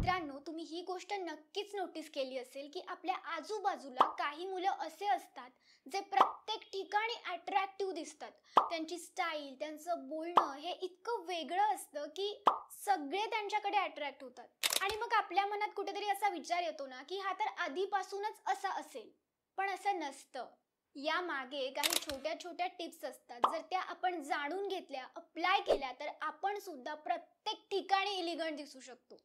मित्रांनो, तुम्ही ही गोष्ट नक्कीच नोटीस केली असेल की आपल्या आजूबाजूला काही मुलं असे असतात जे प्रत्येक ठिकाणी अट्रॅक्टिव्ह दिसतात. त्यांची स्टाईल, त्यांचं बोलणं हे इतकं वेगळं असतं की सगळे त्यांच्याकडे अट्रॅक्ट होतात आणि मग आपल्या मनात कुठेतरी असा विचार येतो ना की हा तर आधीपासूनच असा असेल, पण असं नसतं. या मागे काही छोट्या छोट्या टिप्स असतात. जर त्या आपण जाणून घेतल्या, अप्लाय केल्या, तर आपण सुद्धा प्रत्येक ठिकाणी एलिगंट दिसू शकतो.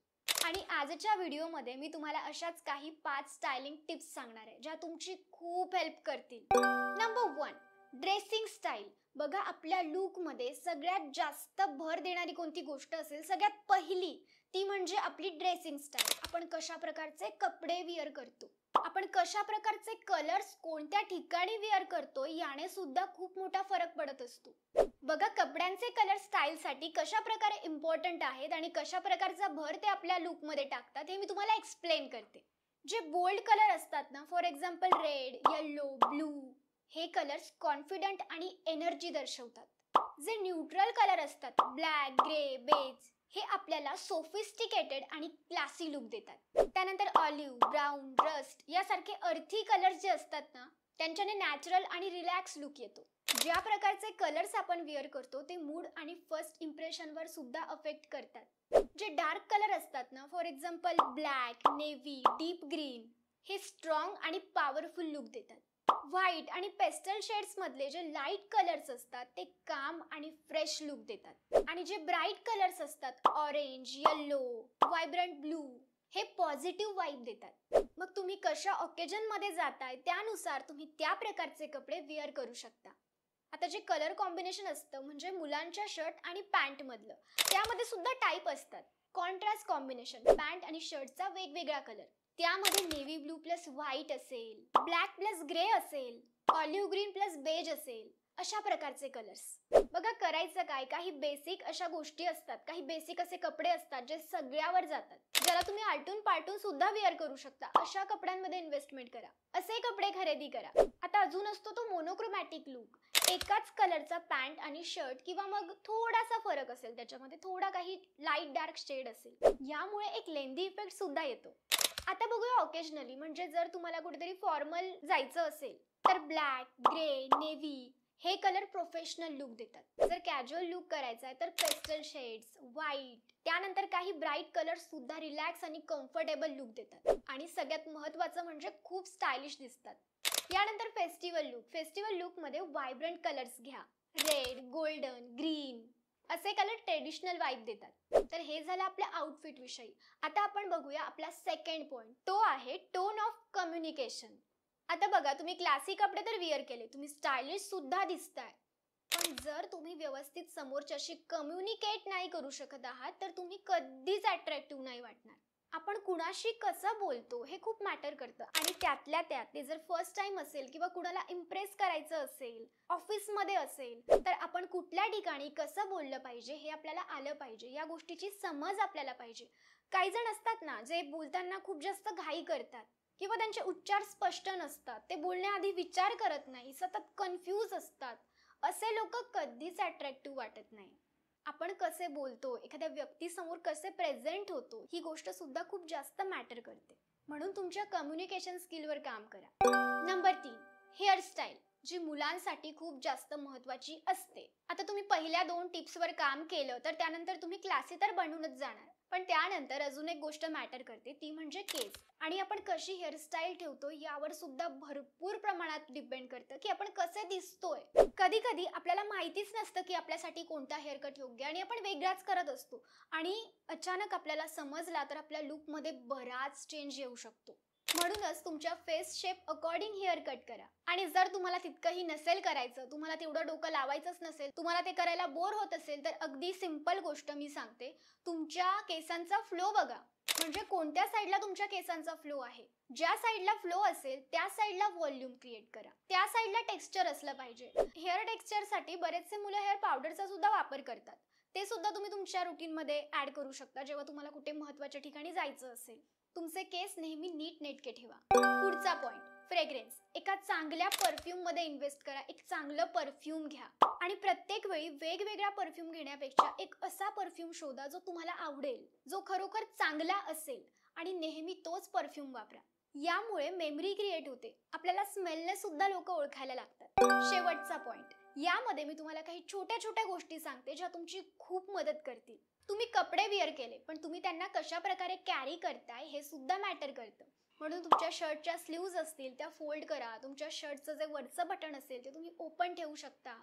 आणि आजच्या व्हिडिओमध्ये मी तुम्हाला अशाच काही 5 स्टायलिंग टिप्स सांगणार आहे, ज्या तुमची खूप हेल्प करतील. Number 1, dressing style. बघा, आपल्या लुकमध्ये सगळ्यात जास्त भर देणारी कोणती गोष्ट असेल, सगळ्यात पहिली ती म्हणजे आपली ड्रेसिंग स्टाईल. आपण कशा प्रकारचे कपडे वेअर करतो, आपण कशा प्रकारचे कलर्स कोणत्या ठिकाणी वेअर करतो, याने सुद्धा खूप मोठा फरक पडत असतो. बघा, कपड्यांचे कलर स्टाईलसाठी कशा प्रकारे इम्पॉर्टंट आहेत आणि कशा प्रकारचा भर ते आपल्या लुकमध्ये टाकतात हे मी तुम्हाला एक्सप्लेन करते. जे बोल्ड कलर असतात ना, for example red, yellow, blue, हे कलर्स कॉन्फिडंट आणि एनर्जी दर्शवतात. जे न्यूट्रल कलर असतात, ब्लॅक, ग्रे, बेज, हे आपल्याला सोफिस्टिकेटेड आणि क्लासी लुक देतात. त्यानंतर ऑलिव्ह, ब्राऊन, रस्ट यासारखे अर्थी कलर्स जे असतात ना, त्यांच्याने नॅचरल आणि रिलॅक्स लुक येतो. ज्या प्रकारचे कलर्स आपण वेअर करतो ते मूड आणि फर्स्ट इम्प्रेशनवर सुद्धा अफेक्ट करतात. जे डार्क कलर असतात ना, for example black, navy, deep green, हे स्ट्रॉंग आणि पॉवरफुल लुक देतात. व्हाईट आणि पेस्टल शेड्स मधले जे लाईट कलर्स असतात ते काम आणि फ्रेश लुक देतात. आणि जे ब्राईट कलर्स असतात, ऑरेंज, येलो, व्हायब्रंट ब्लू, हे पॉझिटिव्ह वाइब देतात. मग तुम्ही कशा ऑकेजन मध्ये जाताय त्यानुसार तुम्ही त्या प्रकारचे कपडे वेअर करू शकता. आता जे कलर कॉम्बिनेशन असतं, म्हणजे मुलांच्या शर्ट आणि पॅन्ट मधलं, त्यामध्ये सुद्धा टाईप असतात. कॉन्ट्रास्ट कॉम्बिनेशन, पॅन्ट आणि शर्टचा वेगवेगळा कलर, त्यामध्ये नेव्ही ब्लू प्लस व्हाईट असेल, ब्लॅक प्लस ग्रे असेल, ऑलिव्ह ग्रीन प्लस बेज असेल, अशा प्रकारचे कलर्स. बघा, करायचं काय, काही बेसिक अशा गोष्टी असतात, काही बेसिक असे कपडे असतात जे सगळ्यावर जातात, ज्याला तुम्ही आलटून पालटून सुद्धा वेअर करू शकता. अशा कपड्यांमध्ये इन्व्हेस्टमेंट करा, असे कपडे खरेदी करा. आता अजून असतो तो मोनोक्रोमॅटिक लुक. एकाच कलरचा पॅन्ट आणि शर्ट किंवा मग थोडासा फरक असेल, त्याच्यामध्ये थोडा काही लाईट डार्क शेड असेल, यामुळे एक लेंदी इफेक्ट सुद्धा येतो. आता बघूया ऑकेजनली, म्हणजे जर तुम्हाला कुठेतरी फॉर्मल जायचं असेल तर ब्लॅक, ग्रे, नेव्ही हे कलर प्रोफेशनल लुक देतात. जर कॅज्युअल लुक करायचा आहे तर पेस्टल शेड्स, व्हाईट, त्यानंतर काही ब्राईट कलर सुद्धा रिलॅक्स आणि कम्फर्टेबल लुक देतात. आणि सगळ्यात महत्त्वाचं म्हणजे खूप स्टायलिश दिसतात. यानंतर फेस्टिवल लुक. फेस्टिवल लुक मध्ये व्हायब्रंट कलर्स घ्या. रेड, गोल्डन, ग्रीन असे कलर ट्रेडिशनल वाइब देतात. तर हे झालं आपल्या आउटफिट विषयी. आता आपण बघूया आपला सेकंड पॉइंट, तो आहे टोन ऑफ कम्युनिकेशन. आता बघा, तुम्ही क्लासी कपडे तर वेअर केले, तुम्ही स्टायलिश सुद्धा दिसताय, पण जर तुम्ही व्यवस्थित समोरच्याशी कम्युनिकेट नाही करू शकत आहात तर तुम्ही कधीच अट्रॅक्टिव्ह नाही वाटणार. आपण कुणाशी कसं बोलतो हे खूप मॅटर करतं. आणि त्यातल्या त्यात ते जर फर्स्ट टाइम असेल किंवा कुणाला इम्प्रेस करायचं असेल, ऑफिसमध्ये असेल, तर आपण कुठल्या ठिकाणी कसं बोललं पाहिजे हे आपल्याला आलं पाहिजे. या गोष्टीची समज आपल्याला पाहिजे. काही जण असतात ना, जे बोलताना खूप जास्त घाई करतात किंवा त्यांचे उच्चार स्पष्ट नसतात, ते बोलण्याआधी विचार करत नाही, सतत कन्फ्यूज असतात. असे लोक कधीच अट्रॅक्टिव्ह वाटत नाही. आपण कसे बोलतो, एखाद्या व्यक्तीसमोर कसे प्रेझेंट होतो, ही गोष्ट सुद्धा खूप जास्त मॅटर करते. म्हणून तुमच्या कम्युनिकेशन स्किलवर काम करा. नंबर 3, हेअरस्टाईल, जी मुलांसाठी खूप जास्त महत्त्वाची असते. आता तुम्ही पहिल्या 2 टिप्सवर काम केलं तर त्यानंतर तुम्ही क्लासी तर बनूनच जाणार, पण त्यानंतर अजून एक गोष्ट मॅटर करते, ती म्हणजे केस. आणि आपण कशी हेअरस्टाईल ठेवतो यावर सुद्धा भरपूर प्रमाणात डिपेंड करतं की आपण कसे दिसतोय. कधी कधी आपल्याला माहितीच नसतं की आपल्यासाठी कोणता हेअरकट योग्य, आणि आपण वेगळाच करत असतो आणि अचानक आपल्याला समजला तर आपल्या लुकमध्ये बराच चेंज येऊ शकतो. म्हणूनच तुमच्या face shape according hair cut करा. आणि जर तुम्हाला तितकंही नसेल करायचं, तुम्हाला तेवढं डोकं लावायचंच नसेल, तुम्हाला ते करायला बोर होत असेल, तर अगदी सिंपल गोष्ट मी सांगते, तुमच्या केसांचा फ्लो बघा. म्हणजे कोणत्या साईडला तुमच्या केसांचा फ्लो आहे, ज्या साईडला फ्लो असेल त्या साईडला व्हॉल्यूम क्रिएट करा. त्या साईडला टेक्स्चर असलं पाहिजे. हेअर टेक्स्चरसाठी बरेचसे मुलं हेअर पावडरचा सुद्धा वापर करतात. ते सुद्धा तुम्ही तुमच्या रुटीनमध्ये ऍड करू शकता जेव्हा तुम्हाला कुठे महत्त्वाच्या ठिकाणी जायचं असेल. तुमचे केस नेहमी नीटनेटके ठेवा. पुढचा पॉइंट, फ्रेग्रन्स. एका चांगल्या परफ्यूम मध्ये इन्व्हेस्ट करा. एक चांगलं परफ्यूम घ्या आणि प्रत्येक वेळी वेगवेगळा परफ्यूम घेण्यापेक्षा एक असा परफ्यूम शोधा जो तुम्हाला आवडेल, जो खरोखर चांगला असेल आणि नेहमी तोच परफ्यूम वापरा. यामुळे मेमरी क्रिएट होते. आपल्याला स्मेलने सुद्धा लोक ओळखायला लागतात. शेवटचा पॉइंट, यामध्ये मी तुम्हाला काही छोट्या छोट्या गोष्टी सांगते ज्या तुमची खूप मदत करतील. तुम्ही कपडे वेअर केले पण तुम्ही त्यांना कशा प्रकारे कॅरी करताय हे सुद्धा मॅटर करतं. म्हणून तुमच्या शर्टच्या स्लीव्ज असतील त्या फोल्ड करा. तुमच्या शर्टचं जे वरचं बटन असेल ते तुम्ही ओपन ठेवू शकता.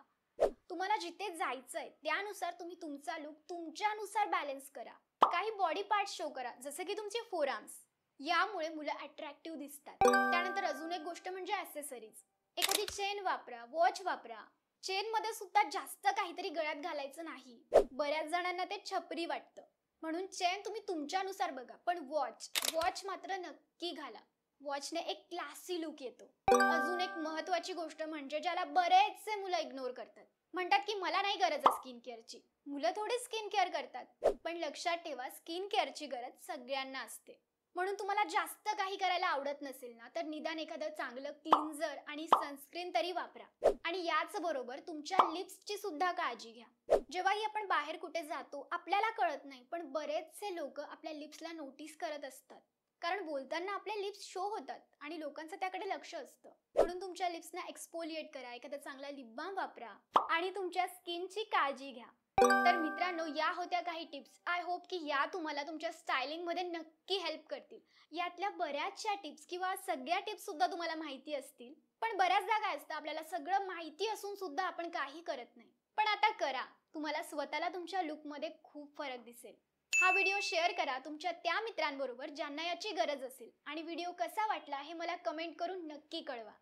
तुम्हाला जिथे जायचंय त्यानुसार तुम्ही तुमचा लुक तुमच्यानुसार बॅलन्स करा. काही बॉडी पार्ट्स शो करा, जसे की तुमचे फोरआर्म्स. यामुळे मुलं अट्रॅक्टिव्ह दिसतात. त्यानंतर अजून एक गोष्ट म्हणजे ॲक्सेसरीज. एखादी चेन वापरा, वॉच वापरा. चेन मध्ये सुद्धा जास्त काहीतरी गळ्यात घालायचं नाही. बऱ्याच जणांना ते छपरी वाटतं. म्हणून चेन तुम्ही तुमच्यानुसार बघा, पण वॉच मात्र नक्की घाला. वॉचने एक क्लासी लुक येतो. अजून एक महत्वाची गोष्ट म्हणजे ज्याला बरेचसे मुलं इग्नोर करतात. म्हणतात की मला नाही गरज आहे स्किन केअरची. मुलं थोडी स्किन केअर करतात, पण लक्षात ठेवा स्किन केअरची गरज सगळ्यांना असते. म्हणून तुम्हाला जास्त काही करायला आवडत नसेल ना, तर निदान एखादं चांगलं क्लिन्झर आणि सनस्क्रीन तरी वापरा. आणि याच बरोबर तुमच्या लिप्सची सुद्धा काळजी घ्या. जेव्हाही आपण बाहेर कुठे जातो आपल्याला कळत नाही, पण बरेचसे लोक आपल्या लिप्सला नोटीस करत असतात. कारण बोलताना आपले लिप्स शो होतात आणि लोकांचं त्याकडे लक्ष असतं. म्हणून तुमच्या लिप्सना एक्सफोलिएट करा, एखादा चांगला लिप बाम वापरा आणि तुमच्या स्किनची काळजी घ्या. तर मित्रांनो, या होत्या काही टिप्स. आय होप की या तुम्हाला तुमच्या स्टायलिंग मध्ये नक्की हेल्प करतील. यातल्या बऱ्याचशा टिप्स किंवा सगळ्या टिप्स सुद्धा तुम्हाला माहिती असतील, पण बऱ्याचदा काय असतं, आपल्याला सगळं माहिती असून सुद्धा आपण काही करत नाही. पण आता करा. तुम्हाला स्वतःला तुमच्या लुकमध्ये खूप फरक दिसेल. हा व्हिडिओ शेअर करा तुमच्या त्या मित्रांबरोबर ज्यांना याची गरज असेल आणि व्हिडिओ कसा वाटला हे मला कमेंट करून नक्की कळवा.